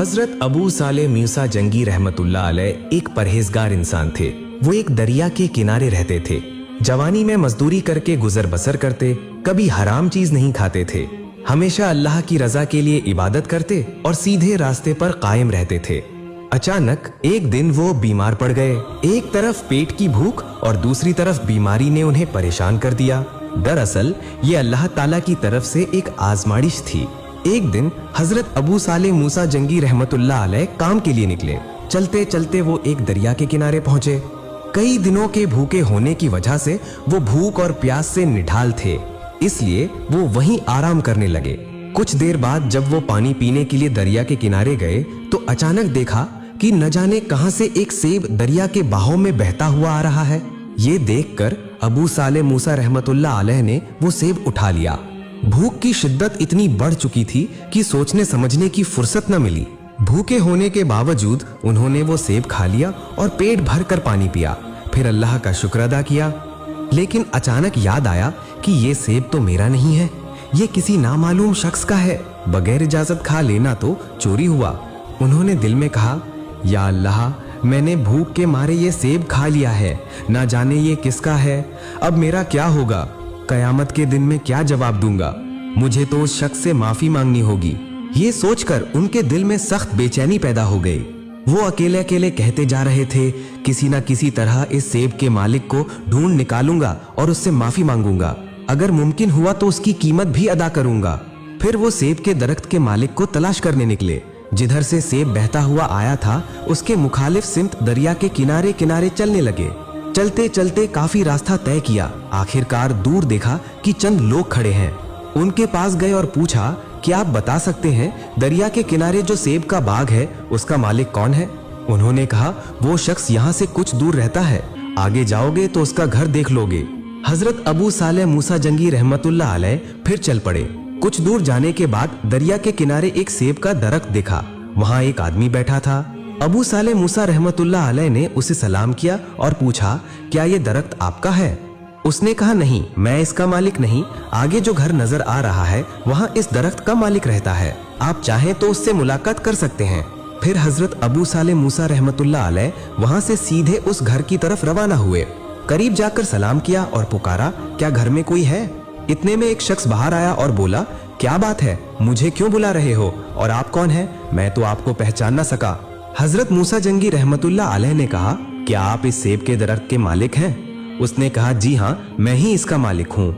हजरत अबू सालेह मूसा जंगी रहमतुल्लाह अलैह एक परहेजगार इंसान थे। वो एक दरिया के किनारे रहते थे। जवानी में मजदूरी करके गुजर बसर करते, कभी हराम चीज नहीं खाते थे। हमेशा अल्लाह की रजा के लिए इबादत करते और सीधे रास्ते पर कायम रहते थे। अचानक एक दिन वो बीमार पड़ गए। एक तरफ पेट की भूख और दूसरी तरफ बीमारी ने उन्हें परेशान कर दिया। दरअसल ये अल्लाह ताला की तरफ से एक आजमाइश थी। एक दिन हजरत अबू सालेह मूसा जंगी रहमतुल्लाह अलैह काम के लिए निकले। चलते चलते वो एक दरिया के किनारे पहुंचे। कई दिनों के भूखे होने की वजह से वो भूख और प्यास से निढाल थे, इसलिए वो वहीं आराम करने लगे। कुछ देर बाद जब वो पानी पीने के लिए दरिया के किनारे गए तो अचानक देखा कि न जाने कहां से एक सेब दरिया के बहाव में बहता हुआ आ रहा है। ये देखकर अबू सालेह मूसा रहमतुल्लाह अलैह ने वो सेब उठा लिया। भूख की शिद्दत इतनी बढ़ चुकी थी कि सोचने समझने की फुर्सत न मिली। भूखे होने के बावजूद उन्होंने वो सेब खा लिया और पेट भर कर पानी पिया। फिर अल्लाह का शुक्र अदा किया। लेकिन अचानक याद आया कि ये सेब तो मेरा नहीं है, ये किसी नामालूम शख्स का है। बगैर इजाजत खा लेना तो चोरी हुआ। उन्होंने दिल में कहा, या अल्लाह, मैंने भूख के मारे ये सेब खा लिया है, ना जाने ये किसका है। अब मेरा क्या होगा? कयामत के दिन में क्या जवाब दूंगा? मुझे तो उस शख्स से माफी मांगनी होगी। ये सोचकर उनके दिल में सख्त बेचैनी पैदा हो गई। वो अकेले अकेले कहते जा रहे थे, किसी ना किसी तरह इस सेब के मालिक को ढूंढ निकालूंगा और उससे माफी मांगूंगा। अगर मुमकिन हुआ तो उसकी कीमत भी अदा करूंगा। फिर वो सेब के दरख्त के मालिक को तलाश करने निकले। जिधर से सेब बहता हुआ आया था उसके मुखालिफ सिमत दरिया के किनारे किनारे चलने लगे। चलते चलते काफी रास्ता तय किया। आखिरकार दूर देखा कि चंद लोग खड़े हैं। उनके पास गए और पूछा, क्या आप बता सकते हैं दरिया के किनारे जो सेब का बाग है उसका मालिक कौन है? उन्होंने कहा, वो शख्स यहाँ से कुछ दूर रहता है, आगे जाओगे तो उसका घर देख लोगे। हजरत अबू सालेह मूसा जंगी रहमतुल्लाह अलैह फिर चल पड़े। कुछ दूर जाने के बाद दरिया के किनारे एक सेब का दरख्त देखा। वहाँ एक आदमी बैठा था। अबू सालेह मूसा रहमतुल्लाह अलैह ने उसे सलाम किया और पूछा, क्या ये दरख्त आपका है? उसने कहा, नहीं, मैं इसका मालिक नहीं। आगे जो घर नजर आ रहा है वहाँ इस दरख्त का मालिक रहता है। आप चाहें तो उससे मुलाकात कर सकते हैं। फिर हजरत अबू सालेह मूसा रहमतुल्लाह अलैह वहाँ से सीधे उस घर की तरफ रवाना हुए। करीब जाकर सलाम किया और पुकारा, क्या घर में कोई है? इतने में एक शख्स बाहर आया और बोला, क्या बात है, मुझे क्यों बुला रहे हो और आप कौन हैं? मैं तो आपको पहचान न सका। हजरत मूसा जंगी रहमतुल्लाह अलैह ने कहा, क्या आप इस सेब के दरख्त के मालिक हैं? उसने कहा, जी हाँ, मैं ही इसका मालिक हूँ।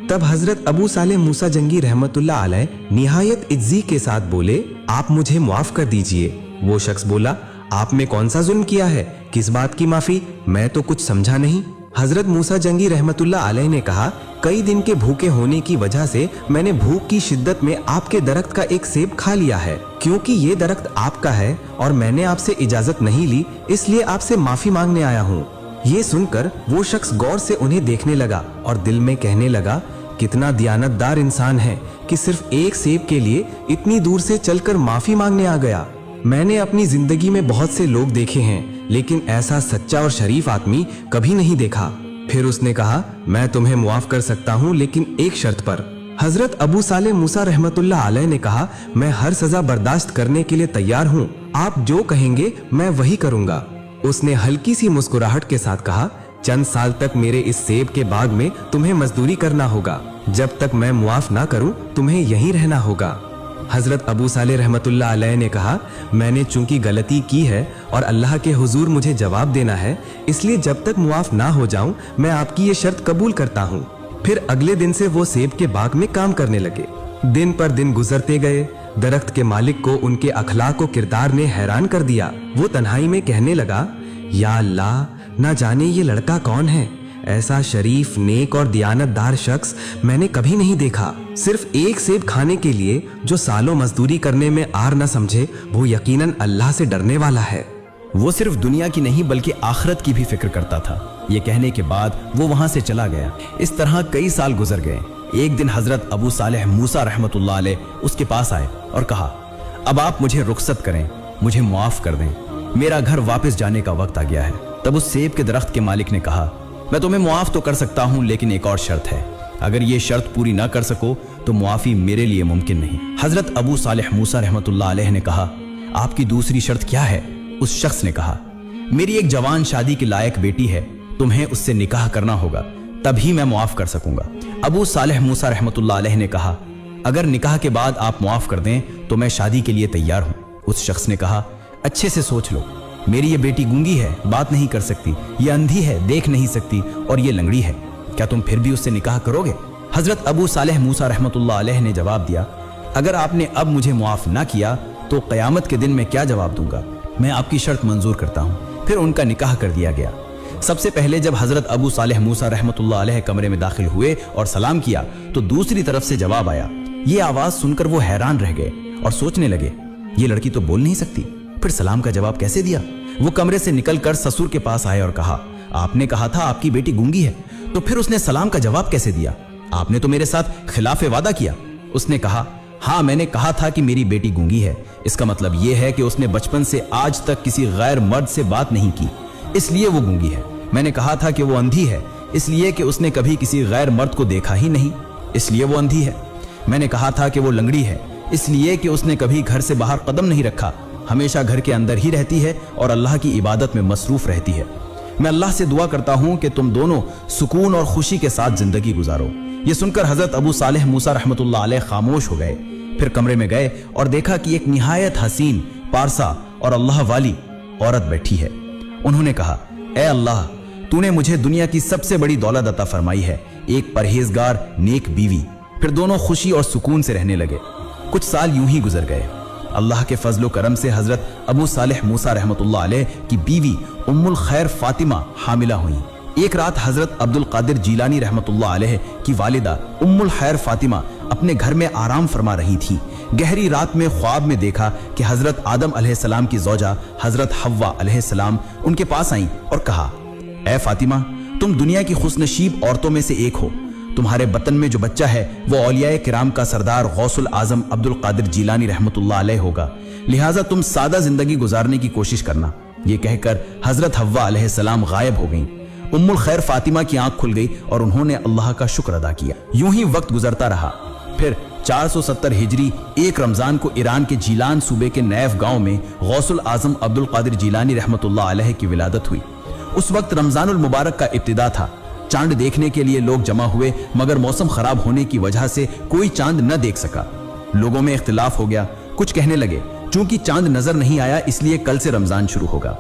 तब हजरत अबू सालेह मूसा जंगी रहमतुल्लाह अलैह निहायत इज्जी के साथ बोले, आप मुझे माफ कर दीजिए। वो शख्स बोला, आप में कौन सा जुल्म किया है? किस बात की माफी? मैं तो कुछ समझा नहीं। हजरत मूसा जंगी रहमतुल्लाह अलैह ने कहा, कई दिन के भूखे होने की वजह से मैंने भूख की शिद्दत में आपके दरख्त का एक सेब खा लिया है। क्योंकि ये दरख्त आपका है और मैंने आपसे इजाजत नहीं ली, इसलिए आपसे माफी मांगने आया हूँ। ये सुनकर वो शख्स गौर से उन्हें देखने लगा और दिल में कहने लगा, कितना दियानतदार इंसान है कि सिर्फ एक सेब के लिए इतनी दूर से चलकर माफी मांगने आ गया। मैंने अपनी जिंदगी में बहुत से लोग देखे हैं, लेकिन ऐसा सच्चा और शरीफ आदमी कभी नहीं देखा। फिर उसने कहा, मैं तुम्हें मुआफ कर सकता हूँ, लेकिन एक शर्त पर। हजरत अबू सालेह मूसा रहमतुल्लाह अलैह ने कहा, मैं हर सजा बर्दाश्त करने के लिए तैयार हूँ। आप जो कहेंगे मैं वही करूँगा। उसने हल्की सी मुस्कुराहट के साथ कहा, चंद साल तक मेरे इस सेब के बाग में तुम्हें मजदूरी करना होगा। जब तक मैं मुआफ ना करूं तुम्हें यहीं रहना होगा। हजरत अबू सालेह रहमतुल्लाह अलैह ने कहा, मैंने चूंकि गलती की है और अल्लाह के हुजूर मुझे जवाब देना है, इसलिए जब तक मुआफ ना हो जाऊं मैं आपकी ये शर्त कबूल करता हूं। फिर अगले दिन से वो सेब के बाग में काम करने लगे। दिन पर दिन गुजरते गए। दरख्त के मालिक को उनके अखलाक और किरदार ने हैरान कर दिया। वो तन्हाई में कहने लगा, या अल्लाह, ना जाने ये लड़का कौन है। ऐसा शरीफ, नेक और दियानतदार शख्स मैंने कभी नहीं देखा। सिर्फ एक सेब खाने के लिए जो सालों मजदूरी करने में आर न समझे, वो यकीनन अल्लाह से डरने वाला है। वो सिर्फ दुनिया की नहीं बल्कि आखिरत की भी फिक्र करता था। ये कहने के बाद वो वहां से चला गया। इस तरह कई साल गुजर गए। एक दिन हजरत अबू सालेह मूसा रहमतुल्लाह अलैह उसके पास आए और कहा, अब आप मुझे रुखसत करें, मुझे मुआफ कर दें, मेरा घर वापस जाने का वक्त आ गया है। तब उस सेब के दरख्त के मालिक ने कहा, मैं तुम्हें मुआफ तो कर सकता हूं, लेकिन एक और शर्त है। अगर ये शर्त पूरी ना कर सको तो मुआफी मेरे लिए मुमकिन नहीं। हजरत अबू सालेह मूसा रहमतुल्लाह अलैह ने कहा, آپ کی دوسری شرط کیا ہے؟ اس شخص نے کہا, میری ایک جوان شادی کے لائق بیٹی ہے, تمہیں اس سے نکاح کرنا ہوگا, تبھی میں معاف کر سکوں گا. ابو صالح موسیٰ رحمۃ اللہ علیہ نے کہا, اگر نکاح کے بعد آپ معاف کر دیں تو میں شادی کے لیے تیار ہوں. اس شخص نے کہا, اچھے سے سوچ لو, میری یہ بیٹی گونگی ہے, بات نہیں کر سکتی, یہ اندھی ہے, دیکھ نہیں سکتی, اور یہ لنگڑی ہے, کیا تم پھر بھی اس سے نکاح کرو گے؟ حضرت ابو صالح موسیٰ رحمۃ اللہ علیہ نے جواب دیا, اگر آپ نے اب مجھے معاف نہ کیا تو قیامت کے دن میں کیا جواب دوں گا؟ میں آپ کی شرط منظور کرتا ہوں. پھر ان کا نکاح کر دیا گیا. سب سے پہلے جب حضرت ابو صالح موسیٰ رحمۃ اللہ علیہ کمرے میں داخل ہوئے اور سلام کیا تو دوسری طرف سے جواب آیا. یہ آواز سن کر وہ حیران رہ گئے اور سوچنے لگے, یہ لڑکی تو بول نہیں سکتی, پھر سلام کا جواب کیسے دیا؟ وہ کمرے سے نکل کر سسر کے پاس آئے اور کہا, آپ نے کہا تھا آپ کی بیٹی گونگی ہے, تو پھر اس نے سلام کا جواب کیسے دیا؟ آپ نے تو میرے ساتھ خلاف وعدہ کیا. اس نے کہا, ہاں میں نے کہا تھا کہ میری بیٹی گونگی ہے, اس کا مطلب یہ ہے کہ اس نے بچپن سے آج تک کسی غیر مرد سے بات نہیں کی, اس لیے وہ گونگی ہے. میں نے کہا تھا کہ وہ اندھی ہے, اس لیے کہ اس نے کبھی کسی غیر مرد کو دیکھا ہی نہیں, اس لیے وہ اندھی ہے. میں نے کہا تھا کہ وہ لنگڑی ہے, اس لیے کہ اس نے کبھی گھر سے باہر قدم نہیں رکھا, ہمیشہ گھر کے اندر ہی رہتی ہے اور اللہ کی عبادت میں مصروف رہتی ہے. میں اللہ سے دعا کرتا ہوں کہ تم دونوں سکون اور خوشی کے ساتھ زندگی گزارو. یہ سن کر حضرت ابو صالح موسیٰ رحمۃ اللہ علیہ خاموش ہو گئے. پھر کمرے میں گئے اور دیکھا کہ ایک نہایت حسین, پارسا اور اللہ والی عورت بیٹھی ہے. انہوں نے کہا, اے اللہ, تو نے مجھے دنیا کی سب سے بڑی دولت عطا فرمائی ہے, ایک پرہیزگار نیک بیوی. پھر دونوں خوشی اور سکون سے رہنے لگے. کچھ سال یوں ہی گزر گئے. اللہ کے فضل و کرم سے حضرت ابو صالح موسیٰ رحمۃ اللہ علیہ کی بیوی ام الخیر فاطمہ حاملہ ہوئیں. ایک رات حضرت عبد القادر جیلانی رحمۃ اللہ علیہ کی والدہ ام الخیر فاطمہ اپنے گھر میں آرام فرما رہی تھی. گہری رات میں خواب میں دیکھا کہ حضرت آدم علیہ السلام کی زوجہ حضرت حوا علیہ السلام ان کے پاس آئیں اور کہا, اے فاطمہ, تم دنیا کی خوش نصیب عورتوں میں سے ایک ہو. تمہارے بطن میں جو بچہ ہے وہ اولیاء کرام کا سردار غوث العظم عبد القادر جیلانی رحمۃ اللہ علیہ ہوگا, لہٰذا تم سادہ زندگی گزارنے کی کوشش کرنا. یہ کہہ کر حضرت حوا علیہ السلام غائب ہو گئیں. ام الخیر فاطمہ کی آنکھ کھل گئی اور انہوں نے اللہ کا شکر ادا کیا. یوں ہی وقت گزرتا رہا. پھر 470 ہجری ایک رمضان کو ایران کے جیلان صوبے کے نیف گاؤں میں غوث العظم عبد القادر جیلانی رحمۃ اللہ علیہ کی ولادت ہوئی. اس وقت رمضان المبارک کا ابتدا تھا. چاند دیکھنے کے لیے لوگ جمع ہوئے, مگر موسم خراب ہونے کی وجہ سے کوئی چاند نہ دیکھ سکا. لوگوں میں اختلاف ہو گیا. کچھ کہنے لگے, چونکہ چاند نظر نہیں آیا اس لیے کل سے رمضان شروع ہوگا.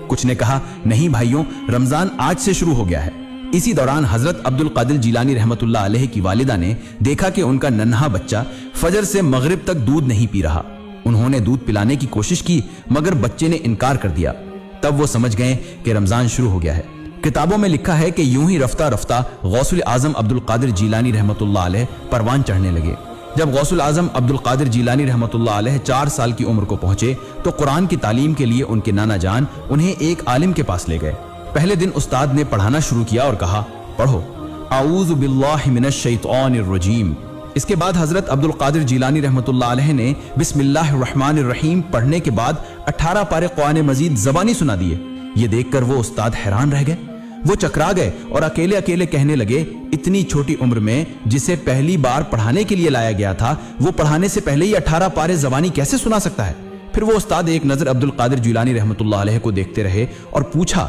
کچھ نے کہا, نہیں بھائیوں, رمضان آج سے شروع ہو گیا ہے. اسی دوران حضرت عبد القادر جیلانی رحمۃ اللہ علیہ کی والدہ نے دیکھا کہ ان کا ننھا بچہ فجر سے مغرب تک دودھ نہیں پی رہا. انہوں نے دودھ پلانے کی کوشش کی مگر بچے نے انکار کر دیا. تب وہ سمجھ گئے کہ رمضان شروع ہو گیا ہے. کتابوں میں لکھا ہے کہ یوں ہی رفتہ رفتہ غوث العظم عبد القادر جیلانی رحمۃ اللہ علیہ پروان چڑھنے لگے. جب غوث العظم عبد القادر جیلانی رحمۃ اللہ علیہ 4 سال کی عمر کو پہنچے تو قرآن کی تعلیم کے لیے ان کے نانا جان انہیں ایک عالم کے پاس لے گئے. پہلے دن استاد نے پڑھانا شروع کیا اور کہا, پڑھو اعوذ باللہ من الشیطان الرجیم. اس کے بعد حضرت عبد القادر جیلانی رحمۃ اللہ علیہ نے بسم اللہ الرحمن الرحیم پڑھنے کے بعد 18 پارے قرآن مجید زبانی سنا دیے. یہ دیکھ کر وہ استاد حیران رہ گئے. وہ چکرا گئے اور اکیلے اکیلے کہنے لگے, اتنی چھوٹی عمر میں جسے پہلی بار پڑھانے کے لیے لایا گیا تھا وہ پڑھانے سے پہلے ہی 18 پارے زبانی کیسے سنا سکتا ہے؟ پھر وہ استاد ایک نظر عبد القادر جیلانی رحمۃ اللہ علیہ کو دیکھتے رہے اور پوچھا,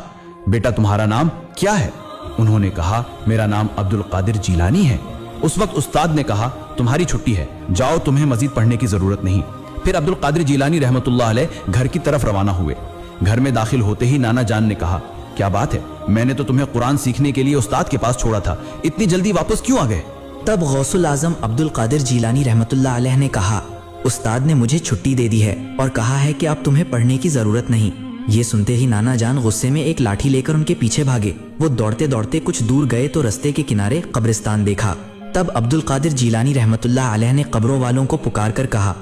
بیٹا تمہارا نام کیا ہے؟ انہوں نے کہا, میرا نام عبد القادر جیلانی ہے. اس وقت استاد نے کہا, تمہاری چھٹی ہے, جاؤ, تمہیں مزید پڑھنے کی ضرورت نہیں. پھر عبد القادر جیلانی رحمۃ اللہ علیہ گھر کی طرف روانہ ہوئے. گھر میں داخل ہوتے ہی نانا جان نے کہا, کیا بات ہے, میں نے تو تمہیں قرآن سیکھنے کے لیے استاد کے پاس چھوڑا تھا, اتنی جلدی واپس کیوں آ گئے؟ تب غوث العظم عبد القادر جیلانی رحمۃ اللہ علیہ نے کہا, استاد نے مجھے چھٹی دے دی ہے اور کہا ہے کہ اب تمہیں پڑھنے کی ضرورت نہیں. یہ سنتے ہی نانا جان غصے میں ایک لاٹھی لے کر ان کے پیچھے بھاگے. وہ دوڑتے دوڑتے کچھ دور گئے تو رستے کے کنارے قبرستان دیکھا. تب عبد القادر جیلانی رحمۃ اللہ علیہ نے قبروں والوں کو پکار کر کہا,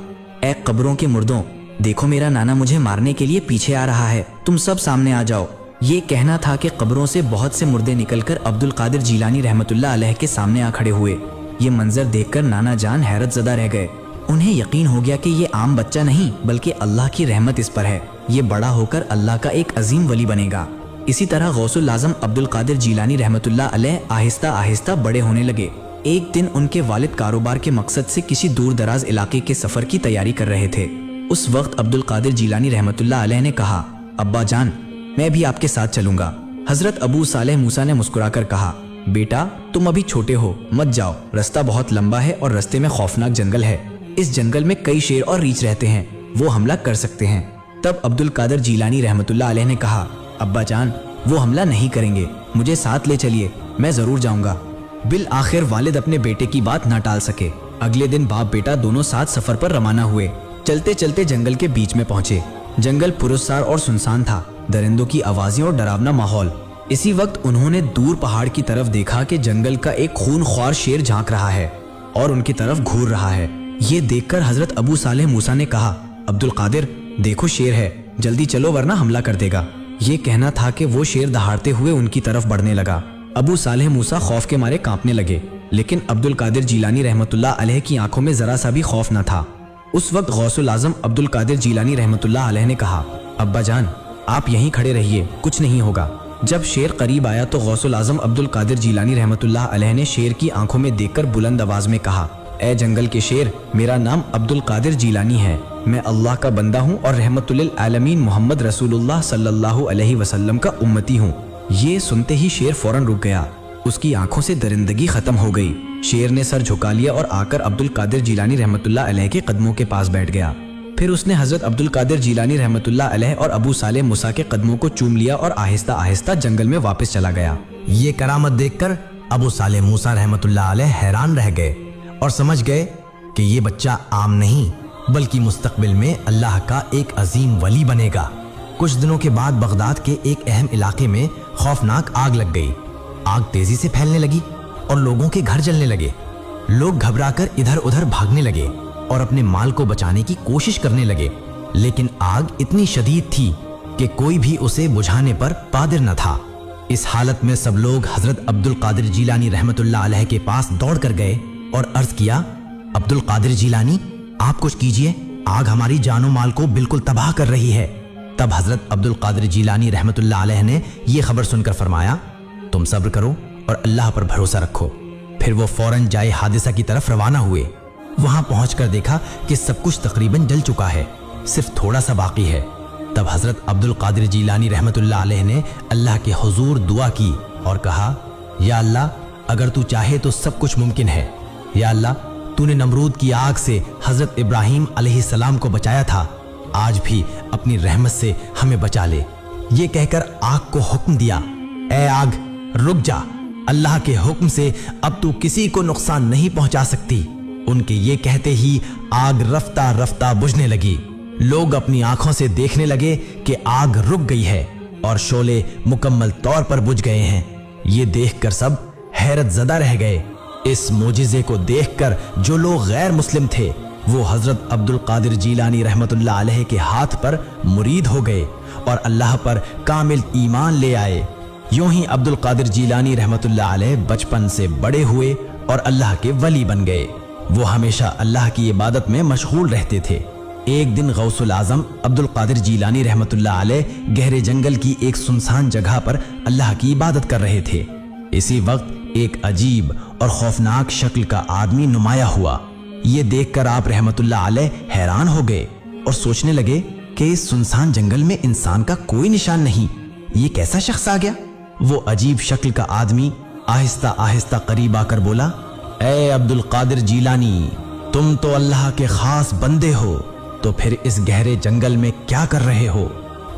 اے قبروں کے مردوں, دیکھو میرا نانا مجھے مارنے کے لیے پیچھے آ رہا ہے, تم سب سامنے آ جاؤ. یہ کہنا تھا کہ قبروں سے بہت سے مردے نکل کر عبد القادر جیلانی رحمۃ اللہ علیہ کے سامنے آ کھڑے ہوئے. یہ منظر دیکھ کر نانا جان حیرت زدہ رہ گئے. انہیں یقین ہو گیا کہ یہ عام بچہ نہیں بلکہ اللہ کی رحمت اس پر ہے. یہ بڑا ہو کر اللہ کا ایک عظیم ولی بنے گا. اسی طرح غوث العظم عبد القادر جیلانی رحمۃ اللہ علیہ آہستہ آہستہ بڑے ہونے لگے. ایک دن ان کے والد کاروبار کے مقصد سے کسی دور دراز علاقے کے سفر کی تیاری کر رہے تھے. उस वक्त अब्दुल कादिर जीलानी रहमतुल्लाह अलैह ने कहा, अब्बा जान, मैं भी आपके साथ चलूंगा। हजरत अबू सालेह मूसा ने मुस्कुराकर कहा, बेटा तुम अभी छोटे हो, मत जाओ, रास्ता बहुत लंबा है और रास्ते में खौफनाक जंगल है। इस जंगल में कई शेर और रीछ रहते हैं, वो हमला कर सकते हैं। तब अब्दुल कादिर जीलानी रहमतुल्लाह अलैह ने कहा, अब्बा जान, वो हमला नहीं करेंगे, मुझे साथ ले चलिए, मैं जरूर जाऊंगा। बिल आखिर वालिद अपने बेटे की बात न टाल सके। अगले दिन बाप बेटा दोनों साथ सफर पर रवाना हुए। चलते चलते जंगल के बीच में पहुंचे। जंगल पुरस्कार और सुनसान था, दरिंदों की आवाजें और डरावना माहौल। इसी वक्त उन्होंने दूर पहाड़ की तरफ देखा कि जंगल का एक खूनख्वार शेर झांक रहा है और उनकी तरफ घूर रहा है। ये देखकर हजरत अबू सालेह मूसा ने कहा, अब्दुल कादिर, देखो शेर है, जल्दी चलो वरना हमला कर देगा। ये कहना था कि वो शेर दहाड़ते हुए उनकी तरफ बढ़ने लगा। अबू सालेह मूसा खौफ के मारे कांपने लगे, लेकिन अब्दुल कादिर जीलानी रहमतुल्लाह अलैह की आंखों में जरा सा भी खौफ न था। उस वक्त गौसुल आजम अब्दुल कादिर जीलानी रहमतुल्लाह अलैह ने कहा, अब्बा जान, आप यहीं खड़े रहिए, कुछ नहीं होगा। जब शेर करीब आया तो गौसुल आजम अब्दुल कादिर जीलानी रहमतुल्लाह अलैह ने शेर की आंखों में देखकर बुलंद आवाज में कहा, ए जंगल के शेर, मेरा नाम अब्दुल कादिर जीलानी है, मैं अल्लाह का बंदा हूँ और रहमतुल्लिल आलमीन मोहम्मद रसूलुल्लाह सल्लल्लाहु अलैहि वसल्लम का उम्मती हूँ। ये सुनते ही शेर फौरन रुक गया, उसकी आंखों से दरिंदगी खत्म हो गई। शेर ने सर झुका लिया और आकर अब्दुल कादिर जीलानी रहमतुल्लाह अलैह के कदमों के पास बैठ गया। फिर उसने हजरत अब्दुल कादिर जीलानी रहमतुल्लाह अलैह और अबू सालेह मूसा के कदमों को चूम लिया और आहिस्ता आहिस्ता जंगल में वापस चला गया। ये करामत देखकर अबू सालेह मूसा रहमतुल्लाह अलैह हैरान रह गए और समझ गए कि ये बच्चा आम नहीं बल्कि मुस्तकबिल में अल्लाह का एक अजीम वली बनेगा। कुछ दिनों के बाद बगदाद के एक अहम इलाके में खौफनाक आग लग गई। आग तेजी से फैलने लगी और लोगों के घर जलने लगे। लोग घबराकर इधर उधर भागने लगे और अपने माल को बचाने की कोशिश करने लगे, लेकिन आग इतनी शदीद थी कि कोई भी उसे बुझाने पर कादिर न था। इस हालत में सब लोग हजरत अब्दुल कादिर जीलानी रहमतुल्लाह अलैह के पास दौड़ कर गए और अर्ज किया, अब्दुल कादिर जीलानी, आप कुछ कीजिए, आग हमारी जानो माल को बिल्कुल तबाह कर रही है। तब हजरत अब्दुल कादिर जीलानी रहमतुल्लाह अलैह ने यह खबर सुनकर फरमाया, तुम सब्र करो और अल्लाह पर भरोसा रखो। फिर वो फौरन जाए हादिसा की तरफ रवाना हुए। वहां पहुंचकर देखा कि सब कुछ तकरीबन जल चुका है, सिर्फ थोड़ा सा बाकी है। तब हजरत अब्दुल कादिर जीलानी रहमतुल्लाह अलैह ने अल्लाह के हुजूर दुआ की और कहा, या अल्लाह, अगर तू चाहे तो सब कुछ मुमकिन है। या अल्लाह, तूने नमरूद की आग से हजरत इब्राहिम अलैहिस्सलाम को बचाया था, आज भी अपनी रहमत से हमें बचा ले। ये कहकर आग को हुक्म दिया, ए आग, रुक जा, अल्लाह के हुक्म से अब तू किसी को नुकसान नहीं पहुंचा सकती। उनके ये कहते ही आग रफ्ता रफ्ता बुझने लगी। लोग अपनी आंखों से देखने लगे कि आग रुक गई है और शोले मुकम्मल तौर पर बुझ गए हैं। ये देखकर सब हैरत ज़दा रह गए। इस मोजिज़े को देखकर जो लोग गैर मुस्लिम थे वो हजरत अब्दुल कादिर जीलानी रहमतुल्लाह अलैह के हाथ पर मुरीद हो गए और अल्लाह पर कामिल ईमान ले आए। यूं ही अब्दुल कादिर जीलानी रहमतुल्लाह अलैह बचपन से बड़े हुए और अल्लाह के वली बन गए। वो हमेशा अल्लाह की इबादत में मशगूल रहते थे। एक दिन गौसुल आजम अब्दुल कादिर जीलानी रहमतुल्लाह अलैह गहरे जंगल की एक सुनसान जगह पर अल्लाह की इबादत कर रहे थे। इसी वक्त एक अजीब और खौफनाक शक्ल का आदमी नुमाया हुआ। ये देखकर आप रहमतुल्लाह अलैह हैरान हो गए और सोचने लगे कि इस सुनसान जंगल में इंसान का कोई निशान नहीं, ये कैसा शख्स आ गया। वो अजीब शक्ल का आदमी आहिस्ता आहिस्ता करीब आकर बोला, ए अब्दुल कादिर जीलानी, तुम तो अल्लाह के खास बंदे हो, तो फिर इस गहरे जंगल में क्या कर रहे हो।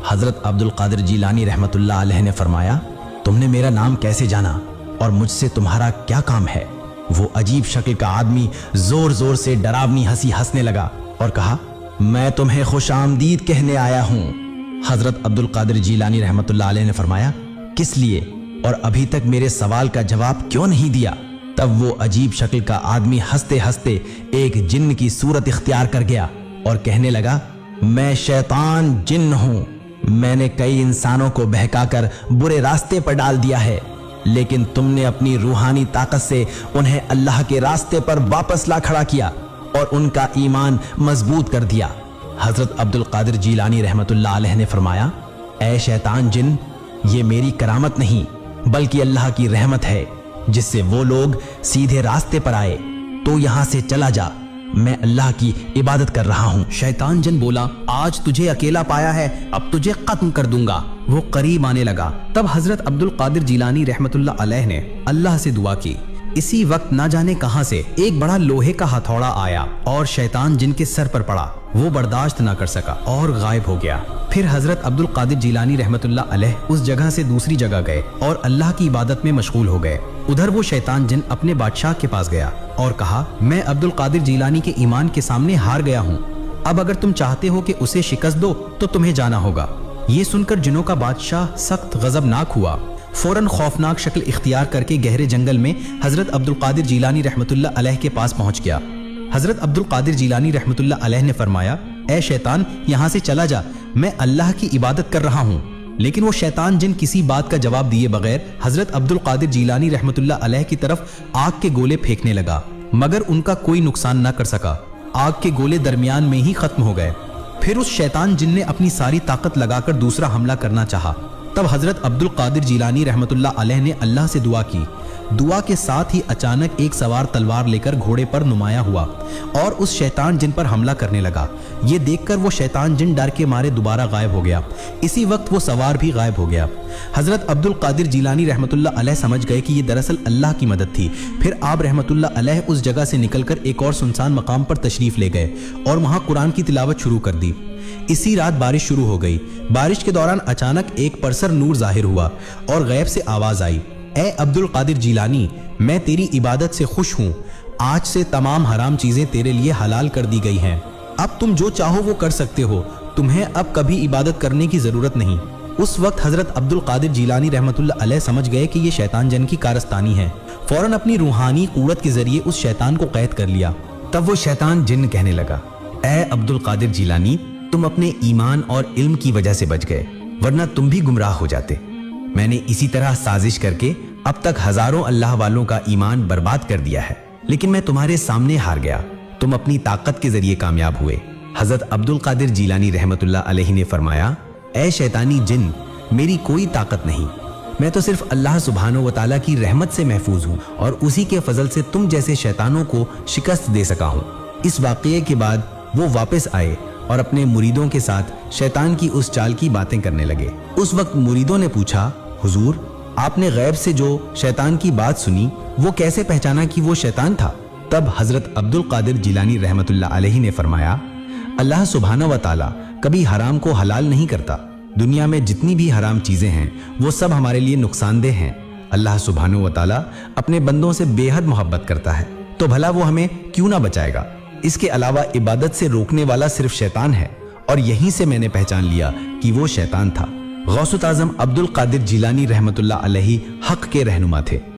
हजरत अब्दुल कादिर जीलानी रहमतुल्लाह अलैह ने फरमाया, तुमने मेरा नाम कैसे जाना और मुझसे तुम्हारा क्या काम है। वो अजीब शक्ल का आदमी जोर जोर से डरावनी हंसी हंसने लगा और कहा, मैं तुम्हें खुश आमदीद कहने आया हूँ। हजरत अब्दुल कादिर जीलानी रहमतुल्लाह अलैह ने फरमाया, किस लिए और अभी तक मेरे सवाल का जवाब क्यों नहीं दिया। तब वो अजीब शक्ल का आदमी हंसते हंसते एक जिन्न की सूरत इख्तियार कर गया और कहने लगा, मैं शैतान जिन्न हूँ, मैंने कई इंसानों को बहकाकर बुरे रास्ते पर डाल दिया है, लेकिन तुमने अपनी रूहानी ताकत से उन्हें अल्लाह के रास्ते पर वापस ला खड़ा किया और उनका ईमान मजबूत कर दिया। हजरत अब्दुल कादिर जीलानी रहमतुल्लाह अलैह ने फरमाया, ऐ शैतान जिन, ये मेरी करामत नहीं बल्कि अल्लाह की रहमत है, जिससे वो लोग सीधे रास्ते पर आए। तो यहाँ से चला जा मैं अल्लाह की इबादत कर रहा हूँ। शैतान जिन बोला, आज तुझे अकेला पाया है, अब तुझे खत्म कर दूंगा। वो करीब आने लगा। तब हजरत अब्दुल कादिर जीलानी रहमतुल्लाह अलैह ने अल्लाह से दुआ की। इसी वक्त ना जाने कहां से एक बड़ा लोहे का हथौड़ा आया और शैतान जिन के सर पर पड़ा। वो बर्दाश्त ना कर सका और गायब हो गया। फिर हजरत अब्दुल कादिर जीलानी रहमतुल्लाह अलैह उस जगह से दूसरी जगह गए और अल्लाह की इबादत में मशगूल हो गए। उधर वो शैतान जिन अपने बादशाह के पास गया और कहा, मैं अब्दुल कादिर जीलानी के ईमान के सामने हार गया हूँ। अब अगर तुम चाहते हो कि उसे शिकस्त दो तो तुम्हें जाना होगा। ये सुनकर जिनों का बादशाह सख्त गजबनाक हुआ। फौरन खौफनाक शक्ल इख्तियार करके गहरे जंगल में हजरत अब्दुल कादिर जीलानी रहमतुल्लाह अलैह के पास पहुंच गया। हजरत अब्दुल कादिर जीलानी रहमतुल्लाह अलैह ने फरमाया, ए शैतान, यहाँ से चला जा, मैं अल्लाह की इबादत कर रहा हूँ। लेकिन वो शैतान जिन किसी बात का जवाब दिए बगैर हजरत अब्दुल कादिर जीलानी रहमतुल्लाह अलैह की तरफ आग के गोले फेंकने लगा, मगर उनका कोई नुकसान न कर सका। आग के गोले दरमियान में ही खत्म हो गए। फिर उस शैतान जिन ने अपनी सारी ताकत लगाकर दूसरा हमला करना चाहा। तब हजरत अब्दुल कादिर जीलानी रहमतुल्लाह अलैह ने अल्लाह से दुआ की। दुआ के साथ ही अचानक एक सवार तलवार लेकर घोड़े पर नुमाया हुआ और उस शैतान जिन पर हमला करने लगा। ये देखकर वो शैतान जिन डर के मारे दोबारा गायब हो गया। इसी वक्त वो सवार भी गायब हो गया। हजरत अब्दुल कादिर जीलानी रहमतुल्लाह अलैह समझ गए कि ये दरअसल अल्लाह की मदद थी। फिर आप रहमतुल्लाह अलैह उस जगह से निकलकर एक और सुनसान मकाम पर तशरीफ ले गए और वहां कुरान की तिलावत शुरू कर दी। इसी रात बारिश शुरू हो गई। बारिश के दौरान अचानक एक परसर नूर जाहिर हुआ और गैब से आवाज आई, ए अब्दुल कादिर जीलानी, मैं तेरी इबादत से खुश हूँ। आज से तमाम हराम चीजें तेरे लिए हलाल कर दी गई हैं। अब तुम जो चाहो वो कर सकते हो। तुम्हें अब कभी इबादत करने की जरूरत नहीं। उस वक्त हजरत अब्दुल कादिर जीलानी रहमतुल्लाह अलैह समझ गए कि ये शैतान जन की कारस्तानी है। फौरन अपनी रूहानी कुव्वत के जरिए उस शैतान को कैद कर लिया। तब वो शैतान जिन कहने लगा, ए अब्दुल कादिर जीलानी, तुम अपने ईमान और इल्म की वजह से बच गए, वरना तुम भी गुमराह हो जाते। मैंने इसी तरह साजिश करके अब तक हजारों अल्लाह वालों का ईमान बर्बाद कर दिया है, लेकिन मैं तुम्हारे सामने हार गया। तुम अपनी ताकत के जरिए कामयाब हुए। हजरत अब्दुल कादिर जीलानी रहमतुल्लाह अलैहि ने फरमाया, ए शैतानी जिन, मेरी कोई ताकत नहीं। मैं तो सिर्फ अल्लाह सुब्हानो व तआला की रहमत से महफूज हूँ और उसी के फजल से तुम जैसे शैतानों को शिकस्त दे सका हूँ। इस वाकये के बाद वो वापस आए और अपने मुरीदों के साथ शैतान की उस चाल की बातें करने लगे। उस वक्त मुरीदों ने पूछा, हुजूर, आपने गैब से जो शैतान की बात सुनी, वो कैसे पहचाना कि वो शैतान था? तब हजरत अब्दुल कादिर जीलानी रहमतुल्लाह अलैहि ने फरमाया, अल्लाह सुब्हानहू व तआला कभी हराम को हलाल नहीं करता। दुनिया में जितनी भी हराम चीजें हैं वो सब हमारे लिए नुकसानदेह हैं। अल्लाह सुब्हानहू व तआला अपने बंदों से बेहद मोहब्बत करता है, तो भला वो हमें क्यों ना बचाएगा। इसके अलावा इबादत से रोकने वाला सिर्फ शैतान है और यहीं से मैंने पहचान लिया कि वो शैतान था। गौसुत आजम अब्दुल कादिर जीलानी रहमतुल्लाह अलैहि हक के रहनुमा थे।